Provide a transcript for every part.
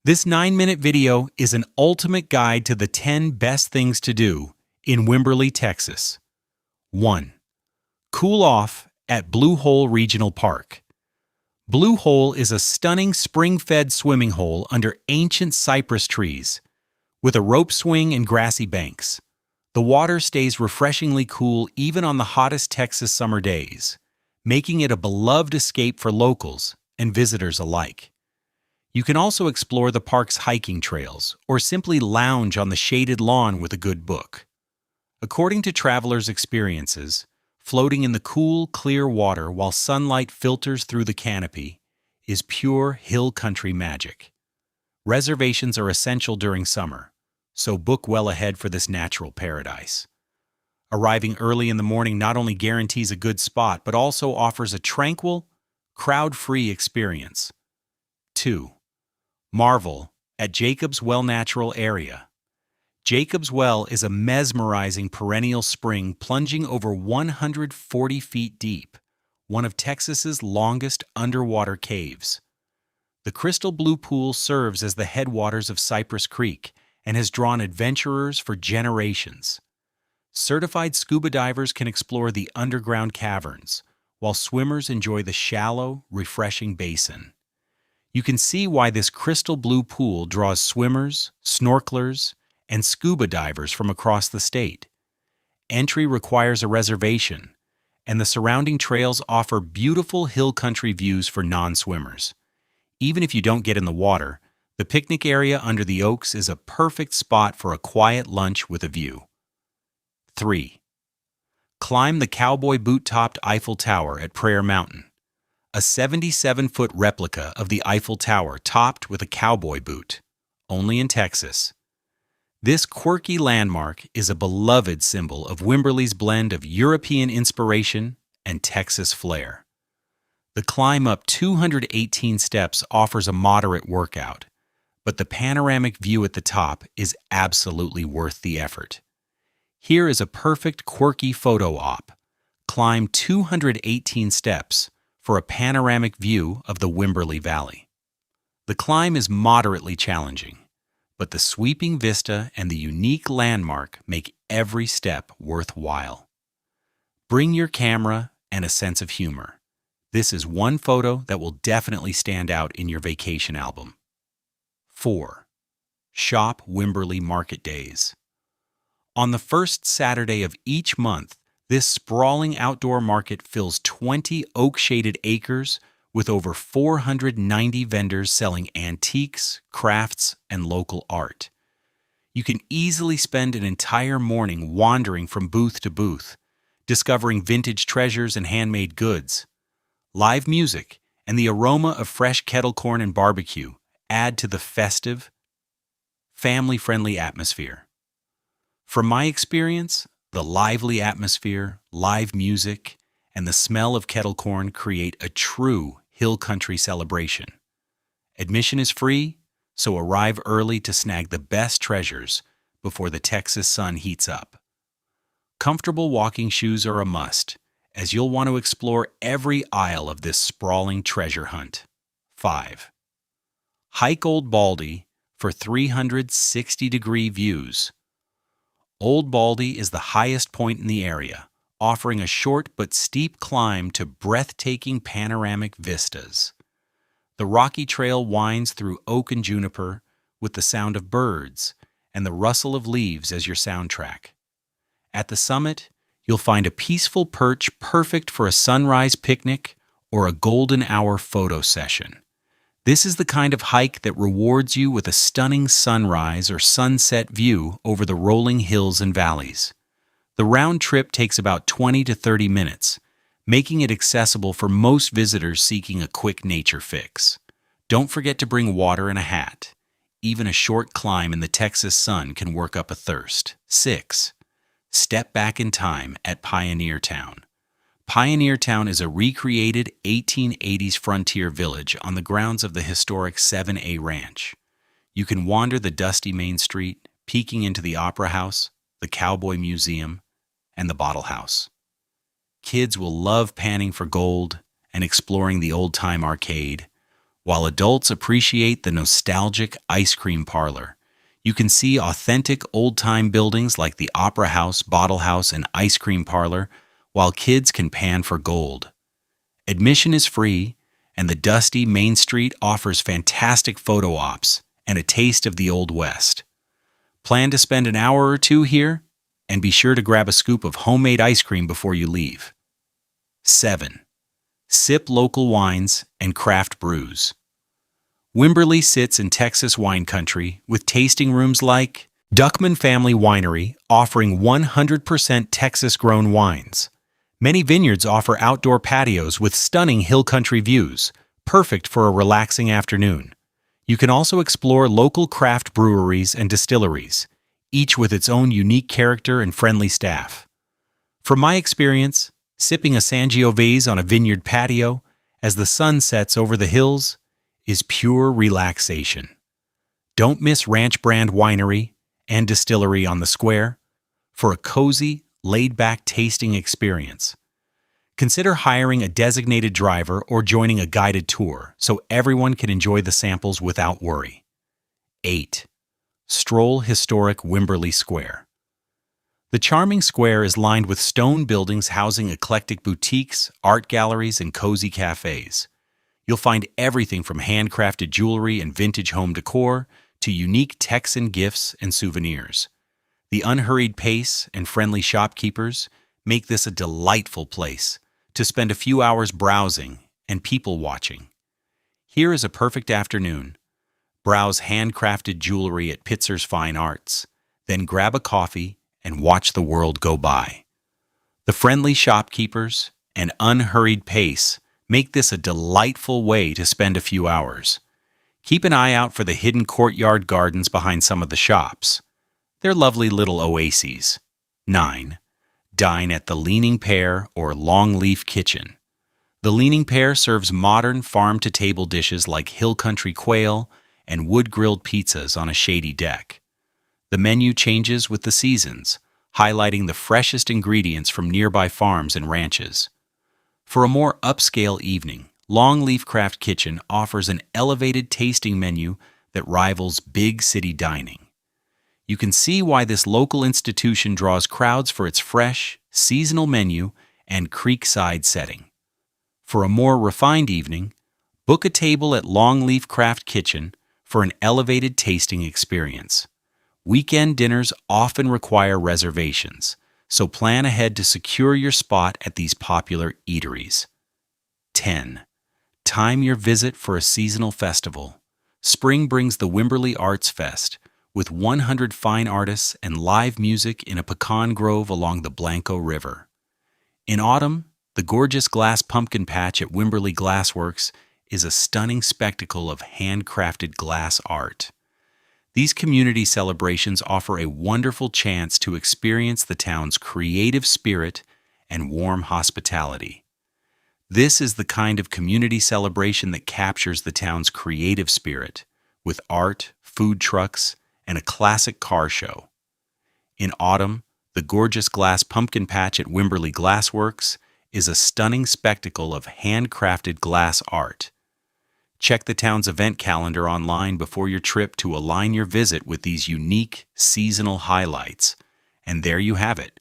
This 9-minute video is an ultimate guide to the 10 best things to do in Wimberley, Texas. 1. Cool off at Blue Hole Regional Park. Blue Hole is a stunning spring-fed swimming hole under ancient cypress trees, with a rope swing and grassy banks. The water stays refreshingly cool even on the hottest Texas summer days, making it a beloved escape for locals and visitors alike. You can also explore the park's hiking trails or simply lounge on the shaded lawn with a good book. According to travelers' experiences, floating in the cool, clear water while sunlight filters through the canopy is pure hill country magic. Reservations are essential during summer, so book well ahead for this natural paradise. Arriving early in the morning not only guarantees a good spot, but also offers a tranquil, crowd-free experience. 2. Marvel at Jacob's Well Natural Area. Jacob's Well is a mesmerizing perennial spring plunging over 140 feet deep, one of Texas's longest underwater caves. The crystal blue pool serves as the headwaters of Cypress Creek and has drawn adventurers for generations. Certified scuba divers can explore the underground caverns, while swimmers enjoy the shallow, refreshing basin. You can see why this crystal blue pool draws swimmers, snorkelers, and scuba divers from across the state. Entry requires a reservation, and the surrounding trails offer beautiful hill country views for non-swimmers. Even if you don't get in the water, the picnic area under the oaks is a perfect spot for a quiet lunch with a view. 3. Climb the cowboy boot-topped Eiffel Tower at Prayer Mountain. A 77-foot replica of the Eiffel Tower topped with a cowboy boot, only in Texas. This quirky landmark is a beloved symbol of Wimberley's blend of European inspiration and Texas flair. The climb up 218 steps offers a moderate workout, but the panoramic view at the top is absolutely worth the effort. Here is a perfect quirky photo op. Climb 218 steps for a panoramic view of the Wimberley Valley. The climb is moderately challenging, but the sweeping vista and the unique landmark make every step worthwhile. Bring your camera and a sense of humor. This is one photo that will definitely stand out in your vacation album. 4. Shop Wimberley Market Days. On the first Saturday of each month, this sprawling outdoor market fills 20 oak-shaded acres with over 490 vendors selling antiques, crafts, and local art. You can easily spend an entire morning wandering from booth to booth, discovering vintage treasures and handmade goods. Live music and the aroma of fresh kettle corn and barbecue add to the festive, family-friendly atmosphere. From my experience, the lively atmosphere, live music, and the smell of kettle corn create a true hill country celebration. Admission is free, so arrive early to snag the best treasures before the Texas sun heats up. Comfortable walking shoes are a must, as you'll want to explore every aisle of this sprawling treasure hunt. 5. Hike Old Baldy for 360-degree views. Old Baldy is the highest point in the area, offering a short but steep climb to breathtaking panoramic vistas. The rocky trail winds through oak and juniper, with the sound of birds and the rustle of leaves as your soundtrack. At the summit, you'll find a peaceful perch perfect for a sunrise picnic or a golden hour photo session. This is the kind of hike that rewards you with a stunning sunrise or sunset view over the rolling hills and valleys. The round trip takes about 20 to 30 minutes, making it accessible for most visitors seeking a quick nature fix. Don't forget to bring water and a hat. Even a short climb in the Texas sun can work up a thirst. 6. Step back in time at Pioneer Town. Pioneer Town is a recreated 1880s frontier village on the grounds of the historic 7A Ranch. You can wander the dusty Main Street, peeking into the Opera House, the Cowboy Museum, and the Bottle House. Kids will love panning for gold and exploring the old-time arcade, while adults appreciate the nostalgic ice cream parlor. You can see authentic old-time buildings like the Opera House, Bottle House, and Ice Cream Parlor, while kids can pan for gold. Admission is free, and the dusty Main Street offers fantastic photo ops and a taste of the Old West. Plan to spend an hour or two here, and be sure to grab a scoop of homemade ice cream before you leave. 7. Sip local wines and craft brews. Wimberley sits in Texas wine country with tasting rooms like Duckman Family Winery, offering 100% Texas-grown wines. Many vineyards offer outdoor patios with stunning hill country views, perfect for a relaxing afternoon. You can also explore local craft breweries and distilleries, each with its own unique character and friendly staff. From my experience, sipping a Sangiovese on a vineyard patio as the sun sets over the hills is pure relaxation. Don't miss Ranch Brand Winery and Distillery on the Square for a cozy, laid-back tasting experience. Consider hiring a designated driver or joining a guided tour so everyone can enjoy the samples without worry. 8. Stroll historic Wimberley Square. The charming square is lined with stone buildings housing eclectic boutiques, art galleries, and cozy cafes. You'll find everything from handcrafted jewelry and vintage home decor to unique Texan gifts and souvenirs. The unhurried pace and friendly shopkeepers make this a delightful place to spend a few hours browsing and people watching. Here is a perfect afternoon. Browse handcrafted jewelry at Pitzer's Fine Arts, then grab a coffee and watch the world go by. The friendly shopkeepers and unhurried pace make this a delightful way to spend a few hours. Keep an eye out for the hidden courtyard gardens behind some of the shops. They're lovely little oases. 9. Dine at the Leaning Pear or Longleaf Kitchen. The Leaning Pear serves modern farm-to-table dishes like hill country quail and wood-grilled pizzas on a shady deck. The menu changes with the seasons, highlighting the freshest ingredients from nearby farms and ranches. For a more upscale evening, Longleaf Craft Kitchen offers an elevated tasting menu that rivals big city dining. You can see why this local institution draws crowds for its fresh, seasonal menu and creekside setting. For a more refined evening, book a table at Longleaf Craft Kitchen for an elevated tasting experience. Weekend dinners often require reservations, so plan ahead to secure your spot at these popular eateries. 10. Time your visit for a seasonal festival. Spring brings the Wimberley Arts Fest, with 100 fine artists and live music in a pecan grove along the Blanco River. In autumn, the gorgeous glass pumpkin patch at Wimberley Glassworks is a stunning spectacle of handcrafted glass art. These community celebrations offer a wonderful chance to experience the town's creative spirit and warm hospitality. This is the kind of community celebration that captures the town's creative spirit, with art, food trucks, and a classic car show. In autumn, the gorgeous glass pumpkin patch at Wimberley Glassworks is a stunning spectacle of handcrafted glass art. Check the town's event calendar online before your trip to align your visit with these unique seasonal highlights. And there you have it,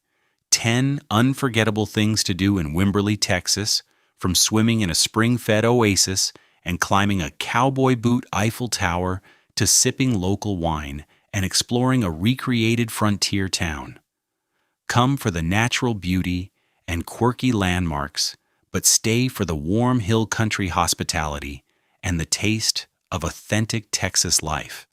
10 unforgettable things to do in Wimberley, Texas, from swimming in a spring-fed oasis and climbing a cowboy boot Eiffel Tower to sipping local wine and exploring a recreated frontier town. Come for the natural beauty and quirky landmarks, but stay for the warm hill country hospitality and the taste of authentic Texas life.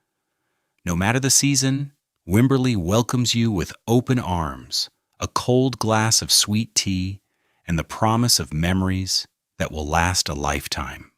No matter the season, Wimberley welcomes you with open arms, a cold glass of sweet tea, and the promise of memories that will last a lifetime.